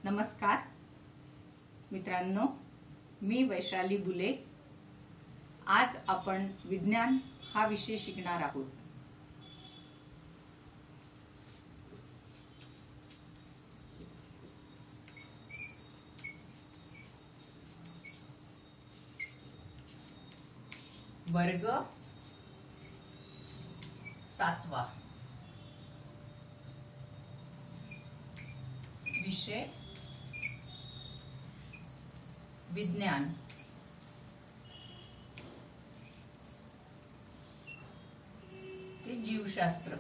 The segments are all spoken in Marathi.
नमस्कार मित्रांनो, मी वैशाली बुले। आज आपण विज्ञान हा विषय शिकणार आहोत। वर्ग 7वा, विषय विज्ञान। ते जीवशास्त्र।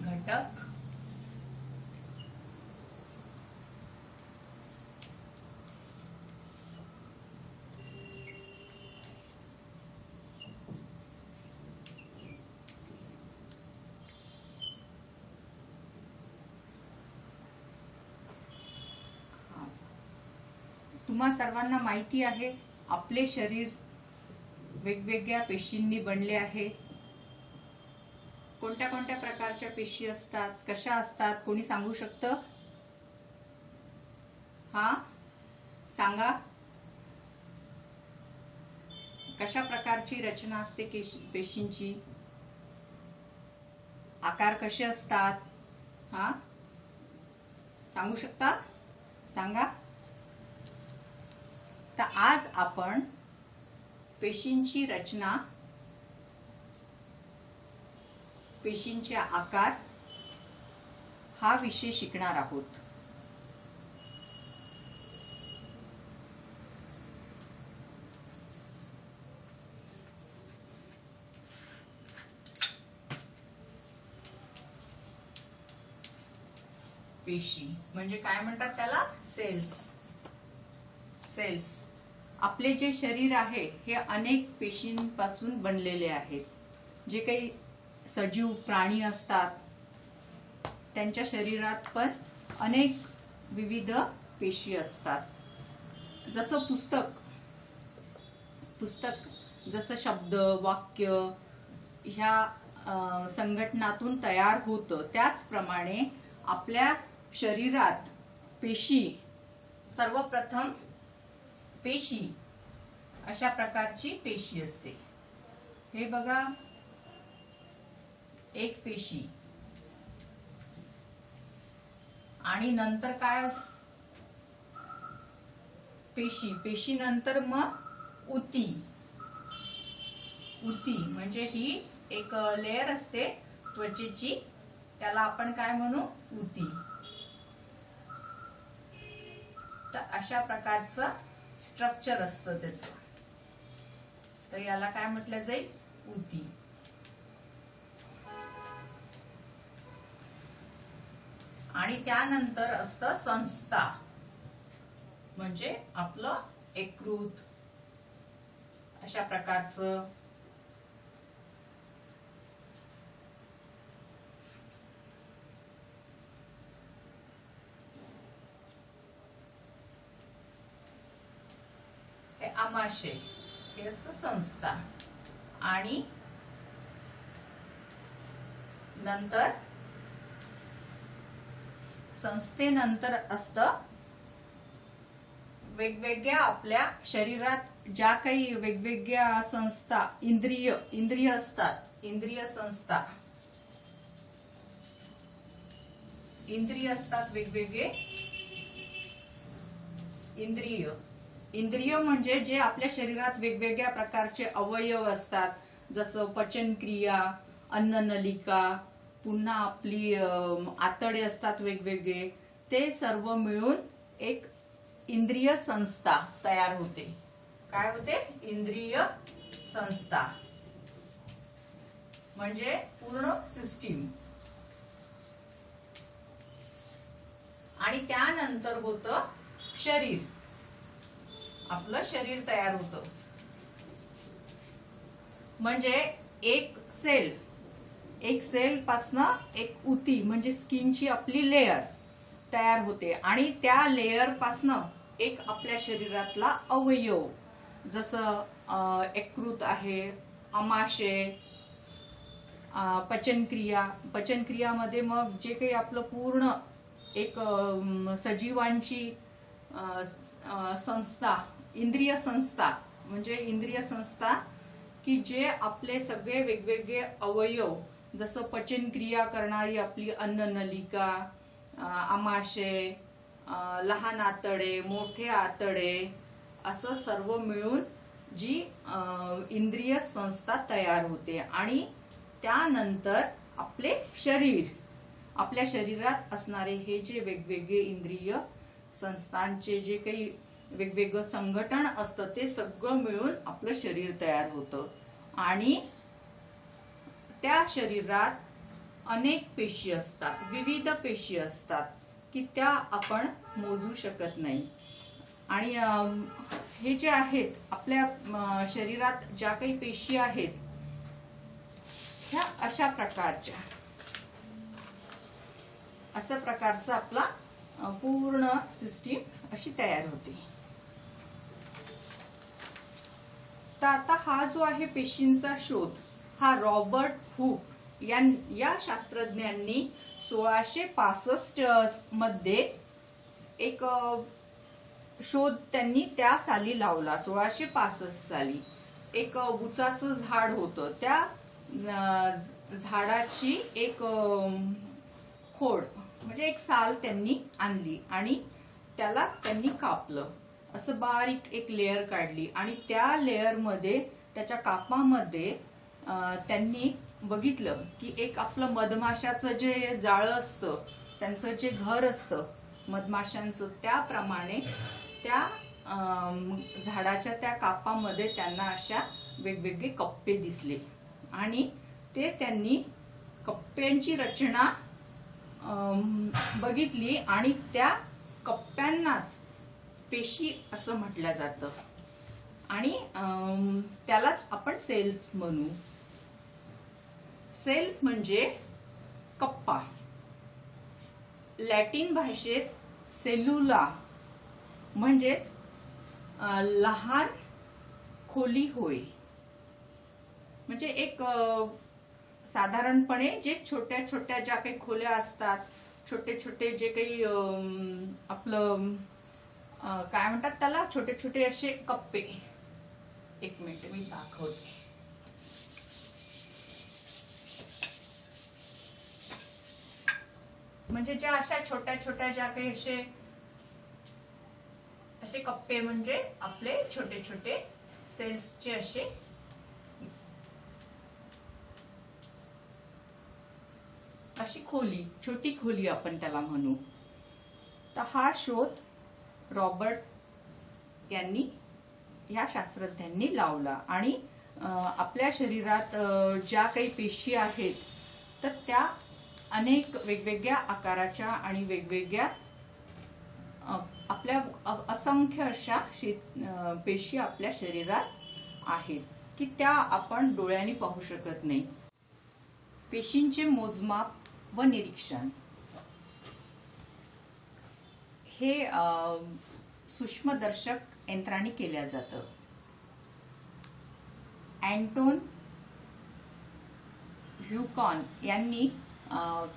घटक, तुम्हा सर्वांना माहिती आहे आपले शरीर वेगवेगळ्या पेशींनी बनले आहे। कोणत्या कोणत्या प्रकारच्या पेशी असतात, कशा असतात, कोणी सांगू शकतं? हा, सांगा। कशा प्रकारची रचना असते पेशींची? आकार कसे असतात? हा, सांगू शकता? सांगा। तर आज आपण पेशींची रचना, पेशींचे आकार हा विषय शिकणार आहोत। पेशी म्हणजे काय म्हणतात त्याला? सेल्स। सेल्स। आपले जे शरीर आहे हे अनेक पेशींपासून बनलेले आहेत। जे काही सजीव प्राणी असतात त्यांच्या शरीरात पण अनेक विविध पेशी असतात। जसं पुस्तक जसं शब्द वाक्य ह्या संघटनातून तयार होतं, त्याचप्रमाणे आपल्या शरीरात पेशी, सर्वप्रथम पेशी अशा प्रकारची पेशी असते। हे बघा, एक पेशी आणि नंतर काय? पेशी नंतर मग उती म्हणजे ही एक लेयर असते त्वचेची, त्याला आपण काय म्हणू? उती। तर अशा प्रकारचं स्ट्रक्चर असतं त्याचं, तर याला काय म्हटलं जाईल? उती। आणि त्यानंतर असतं संस्था, म्हणजे आपलं यकृत अशा प्रकारचं। हे आमाशय, हे असतं संस्था। आणि नंतर संस्थेनंतर असतं वेगवेगळ्या आपल्या शरीरात ज्या काही वेगवेगळ्या संस्था, इंद्रिय असतात, इंद्रिय संस्था, इंद्रिय असतात वेगवेगळे। इंद्रिय म्हणजे जे आपल्या शरीरात वेगवेगळ्या प्रकारचे अवयव असतात, जसं पचनक्रिया, अन्ननलिका, पुन्हा आपली आतडे असतात वेगवेगळे, ते सर्व मिळून एक इंद्रिय संस्था तयार होते। काय होते? इंद्रिय संस्था म्हणजे पूर्ण सिस्टीम। आणि त्यानंतर होतं शरीर, आपलं शरीर तयार होतं। म्हणजे एक सेल पासनं एक उती म्हणजे स्किनची आपली लेयर तयार होते, आणि त्या लेयर पासनं एक आपल्या शरीरातला अवयव जसं यकृत आहे, आमाशय, पचनक्रियामध्ये मग जे काही आपलं पूर्ण एक सजीवांची संस्था, इंद्रिय संस्था, म्हणजे इंद्रिय संस्था की जे आपले सगळे वेगवेगळे अवयव, जसं पचनक्रिया करणारी आपली अन्ननलिका, आमाशय, लहान आतडे, मोठे आतडे, असं सर्व मिळून जी इंद्रिय संस्था तयार होते. आणि त्यानंतर आपले शरीर, आपल्या शरीरात असणारे हे जे वेगवेगळे इंद्रिय संस्थांचे जे काही वेगवेगळं संघटन असतं ते सगळं मिळून आपलं शरीर तयार होतं. आणि त्या शरीरात अनेक पेशी असतात, विविध पेशी असतात की त्या आपण मोजू शकत नाही. आणि हे जे आहेत आपल्या शरीरात ज्या काही पेशी आहेत ह्या अशा प्रकारचा आपला पूर्ण सिस्टीम अशी तयार होते. तर आता हा जो आहे पेशींचा शोध, हा रॉबर्ट हुक या शास्त्रज्ञांनी 1665 मध्ये एक शोध त्यांनी त्या साली लावला. 1665 साली एक उचाचं झाड होतं, त्या झाडाची एक खोड म्हणजे एक साल त्यांनी आणली आणि त्याला त्यांनी कापलं, असं बारीक एक लेयर काढली. आणि त्या लेयर मध्ये, त्याच्या कापामध्ये त्यांनी बघितलं की एक आपलं मधमाशाचं जे जाळं असतं, त्यांचं जे घर असतं मधमाशांचं, त्याप्रमाणे त्या झाडाच्या त्या कापामध्ये त्यांना अशा वेगवेगळे कप्पे दिसले. आणि ते त्यांनी कप्प्यांची रचना बघितली आणि त्या कप्प्यांनाच पेशी असं म्हटलं जातं. आणि त्यालाच आपण सेल्स म्हणू. सेल म्हणजे कप्पा. लॅटिन भाषेत सेल्युला म्हणजेच लहान खोली होय. म्हणजे एक साधारणपणे जे छोट्या छोट्या ज्या काही खोल्या असतात, छोटे छोटे जे काही आपलं काय म्हणतात त्याला, छोटे छोटे असे कप्पे. एक मिनिट मी दाखवते. म्हणजे ज्या अशा छोट्या छोट्या ज्या काही असे कप्पे म्हणजे आपले छोटे छोटे सेल्सचे असे अशी खोली, छोटी खोली आपण त्याला म्हणू. तर हा शोध रॉबर्ट यांनी, या शास्त्रज्ञांनी लावला. आणि आपल्या शरीरात ज्या काही पेशी आहेत तर त्या अनेक वेगवेगळ्या आकाराच्या आणि वेगवेगळ्या आपल्या असंख्य अशा पेशी आपल्या शरीरात आहेत की त्या आपण डोळ्यांनी पाहू शकत नाही. पेशींचे मोजमाप व निरीक्षण हे सूक्ष्मदर्शक यंत्राने केल्या जातं. अँटोन ह्युकॉन यांनी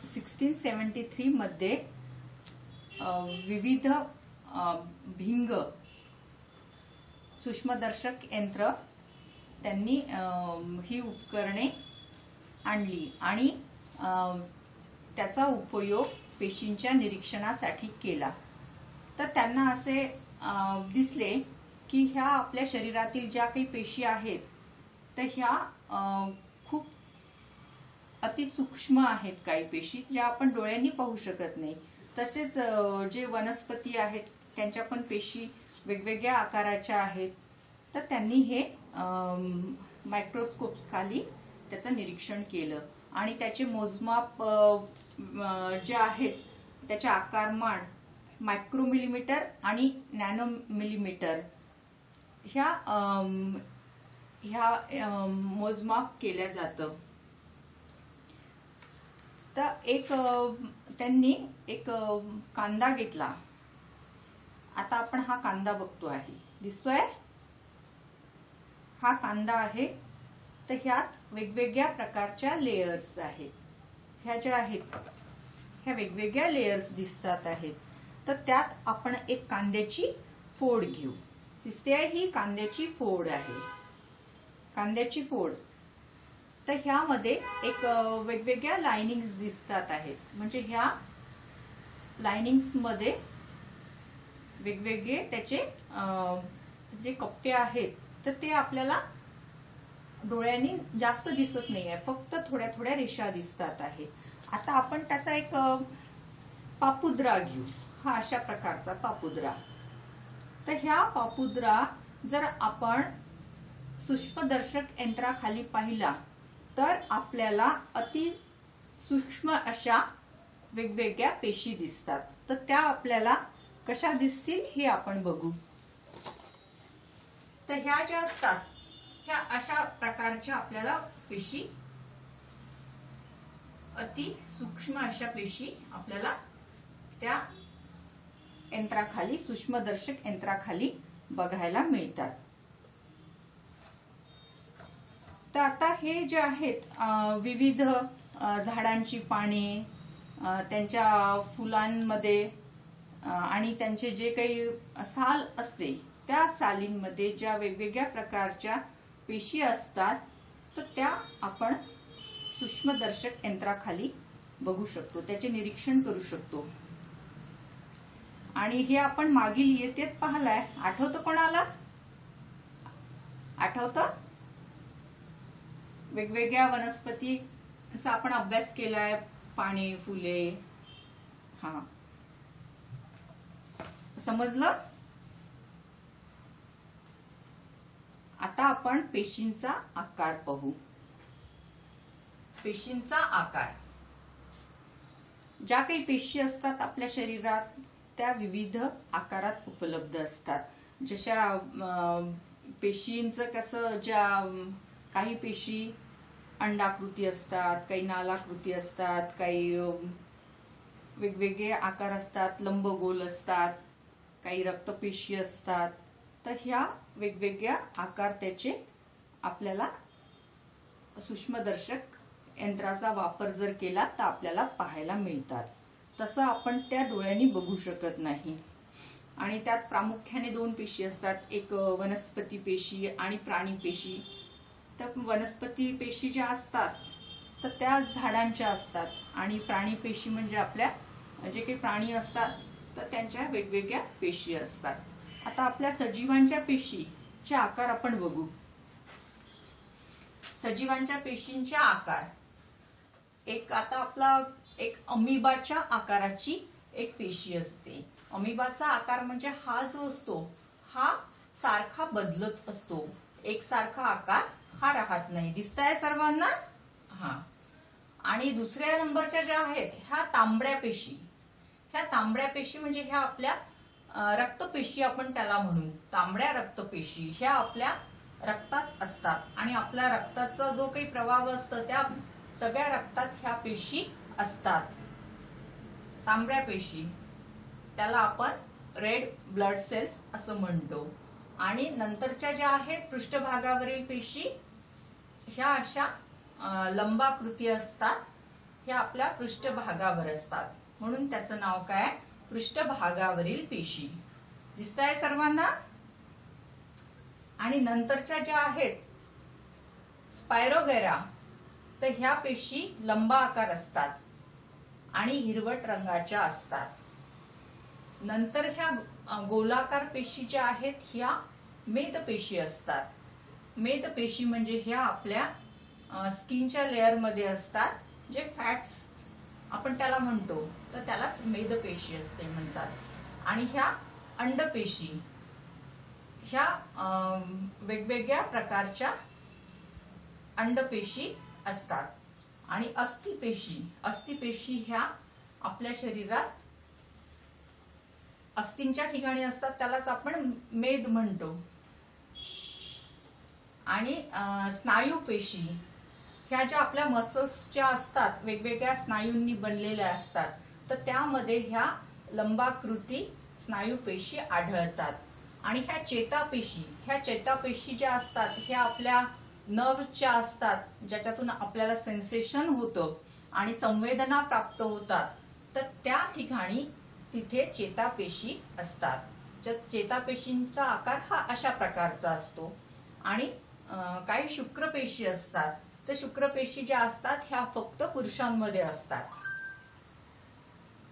1673 मध्ये विविध भिंग सूक्ष्मदर्शक यंत्र त्यांनी ही उपकरणे आणली आणि त्याचा उपयोग पेशींच्या निरीक्षणासाठी केला. तर त्यांना असे दिसले की ह्या आपल्या शरीरातील ज्या काही पेशी आहेत तर ह्या खूप अतिसूक्ष्म आहेत. काही पेशी ज्या आपण डोळ्यांनी पाहू शकत नाही. तसेच जे वनस्पती आहेत त्यांच्या पण पेशी वेगवेगळ्या आकाराच्या आहेत. तर त्यांनी हे मायक्रोस्कोप खाली त्याचं निरीक्षण केलं आणि त्याचे मोजमाप जे आहेत त्याचे आकारमान मायक्रोमिलीमीटर आणि नॅनोमिलीमीटर ह्या मोजमाप केल्या जातं. तर त्यांनी एक कांदा घेतला. आता आपण हा कांदा बघतो आहे, दिसतोय. हा कांदा आहे, तर ह्यात वेगवेगळ्या प्रकारच्या लेयर्स आहेत. ह्या ज्या आहेत ह्या वेगवेगळ्या लेयर्स दिसतात आहेत. तर त्यात आपण एक कांद्याची फोड घेऊ. दिसते आहे ही कांद्याची फोड आहे, कांद्याची फोड. तर ह्यामध्ये एक वेगवेगळ्या लाइनिंग्स दिसतात आहेत. म्हणजे ह्या लाइनिंग्स मध्ये वेगवेगळे त्याचे जे कप्पे आहेत, तर ते आपल्याला डोळ्यांनी जास्त दिसत नाही आहे, फक्त थोड्या थोड्या रेषा दिसतात आहे. आता आपण त्याचा एक पापुद्रा घेऊ. हा अशा प्रकारचा पापुद्रा. तर ह्या पापुद्रा जर आपण सूक्ष्मदर्शक यंत्राखाली पाहिला तर आपल्याला अति सूक्ष्म अशा वेगवेगळ्या पेशी दिसतात. तर त्या आपल्याला कशा दिसतील हे आपण बघू. तर ह्या ज्या असतात ह्या अशा प्रकारच्या आपल्याला पेशी, अति सूक्ष्म अशा पेशी आपल्याला त्या यंत्राखाली, सूक्ष्मदर्शक यंत्राखाली बघायला मिळतात. तर आता हे जे आहेत विविध झाडांची पाने, त्यांच्या फुलांमध्ये आणि त्यांचे जे काही साल असते त्या सालींमध्ये ज्या वेगवेगळ्या प्रकारच्या पेशी असतात, तर त्या आपण सूक्ष्मदर्शक यंत्राखाली बघू शकतो, त्याचे निरीक्षण करू शकतो. आणि हे आपण मागील इयत्तेत पाहिलंय. आठवतं कोणाला? आठवतं? वेगवेगळ्या वनस्पतींचा आपण अभ्यास केलाय, पाने, फुले. हा, समजलं? आता आपण पेशींचा आकार पाहू. पेशींचा आकार. ज्या काही पेशी असतात आपल्या शरीरात त्या विविध आकारात उपलब्ध असतात. जशा पेशींचं कसं, ज्या काही पेशी अंडाकृती असतात, काही नालाकृती असतात, काही वेगवेगळे आकार असतात, लंबगोल असतात, काही रक्तपेशी असतात. तर ह्या वेगवेगळ्या आकार त्याचे आपल्याला सूक्ष्मदर्शक यंत्राचा वापर जर केला तर आपल्याला पाहायला मिळतात. तसं आपण त्या डोळ्यांनी बघू शकत नाही. आणि त्यात प्रामुख्याने दोन पेशी असतात, एक वनस्पती पेशी आणि प्राणी पेशी. तर वनस्पती पेशी ज्या असतात तर त्या झाडांच्या असतात, आणि प्राणी पेशी म्हणजे आपल्या जे काही प्राणी असतात तर त्यांच्या वेगवेगळ्या पेशी असतात. आता आपल्या सजीवांच्या पेशीचे आकार आपण बघू. सजीवांच्या पेशींच्या आकार. एक आता आपला एक अमिबाच्या आकाराची एक पेशी असते. अमिबाचा आकार म्हणजे हा जो असतो हा सारखा बदलत असतो, एकसारखा आकार हा राहत नाही. दिसतंय सर्वांना? हा. आणि दुसऱ्या नंबरच्या ज्या आहेत ह्या तांबड्या पेशी. ह्या तांबड्या पेशी म्हणजे ह्या आपल्या रक्तपेशी आपण त्याला म्हणू. तांबड्या रक्तपेशी ह्या आपल्या रक्तात असतात, आणि आपल्या रक्ताचा जो काही प्रवाह असतो त्या सगळ्या रक्तात ह्या पेशी असतात. तांबड्या पेशी त्याला आपण रेड ब्लड सेल्स असं म्हणतो. आणि नंतरच्या ज्या आहेत पृष्ठभागावरील पेशी ह्या अशा लंबाकृती असतात, ह्या आपल्या पृष्ठभागावर असतात, म्हणून त्याचं नाव काय? पृष्ठभागावरील पेशी. दिसतंय सर्वांना? आणि नंतरच्या ज्या आहेत स्पायरोगेरा, तर ह्या पेशी लंबा आकार असतात आणि हिरवट रंगाच्या असतात. नंतर ह्या गोलाकार पेशी ज्या आहेत ह्या मेदपेशी असतात. मेदपेशी म्हणजे ह्या आपल्या स्किनच्या लेअर मध्ये असतात, जे फॅट्स आपण त्याला म्हणतो, तर त्यालाच मेदपेशी असते म्हणतात. आणि ह्या अंडपेशी ह्या वेगवेगळ्या प्रकारच्या अंडपेशी असतात. आणि अस्थिपेशी ह्या आपल्या शरीरात अस्थिंच्या ठिकाणी असतात, त्यालाच आपण मेद म्हणतो. आणि स्नायू पेशी ह्या ज्या आपल्या मसल्सच्या असतात, वेगवेगळ्या स्नायूंनी बनलेल्या असतात, तर त्यामध्ये ह्या लंबाकृती स्नायू पेशी आढळतात. आणि ह्या चेतापेशी ज्या असतात ह्या आपल्या नर्व्हच्या असतात, ज्याच्यातून आपल्याला सेन्सेशन होतं आणि संवेदना प्राप्त होतात. तर त्या ठिकाणी तिथे चेतापेशी असतात. चेतापेशींचा आकार हा अशा प्रकारचा असतो. आणि काही शुक्रपेशी असतात. तर शुक्रपेशी ज्या असतात ह्या फक्त पुरुषांमध्ये असतात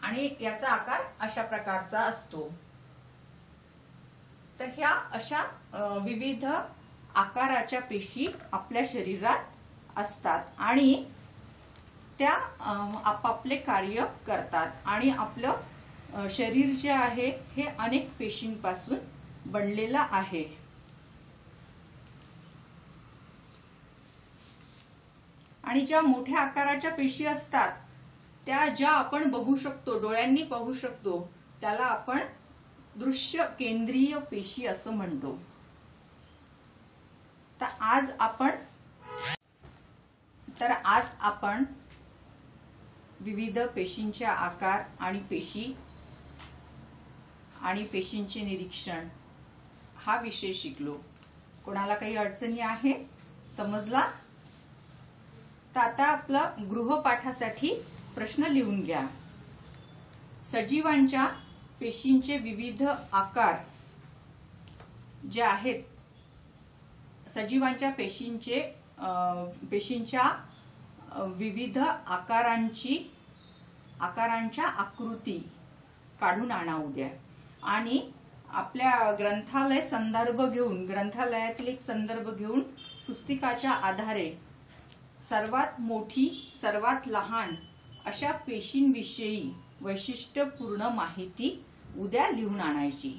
आणि याचा आकार अशा प्रकारचा असतो. तर ह्या अशा विविध आकाराच्या पेशी आपल्या शरीरात असतात आणि त्या आपापले कार्य करतात आणि आपलं शरीर जे आहे हे अनेक पेशींपासून बनलेलं आहे. आणि ज्या मोठ्या आकाराच्या पेशी असतात त्या ज्या आपण बघू शकतो, डोळ्यांनी पाहू शकतो, त्याला आपण दृश्य केंद्रीय पेशी असं म्हणतो. तर आज आपण विविध पेशींचे आकार आणि पेशींचे निरीक्षण हा विषय शिकलो. कोणाला काही अडचणी आहे? समजला? तर आता आपलं गृहपाठासाठी प्रश्न लिहून घ्या. सजीवांच्या पेशींचे विविध आकार जे आहेत, सजीवांच्या पेशींच्या विविध आकारांच्या आकृती काढून आणा उद्या. आणि आपल्या ग्रंथालयातील एक संदर्भ घेऊन पुस्तिकाच्या आधारे सर्वात मोठी, सर्वात लहान अशा पेशींविषयी वैशिष्ट्यपूर्ण माहिती उद्या लिहून आणायची.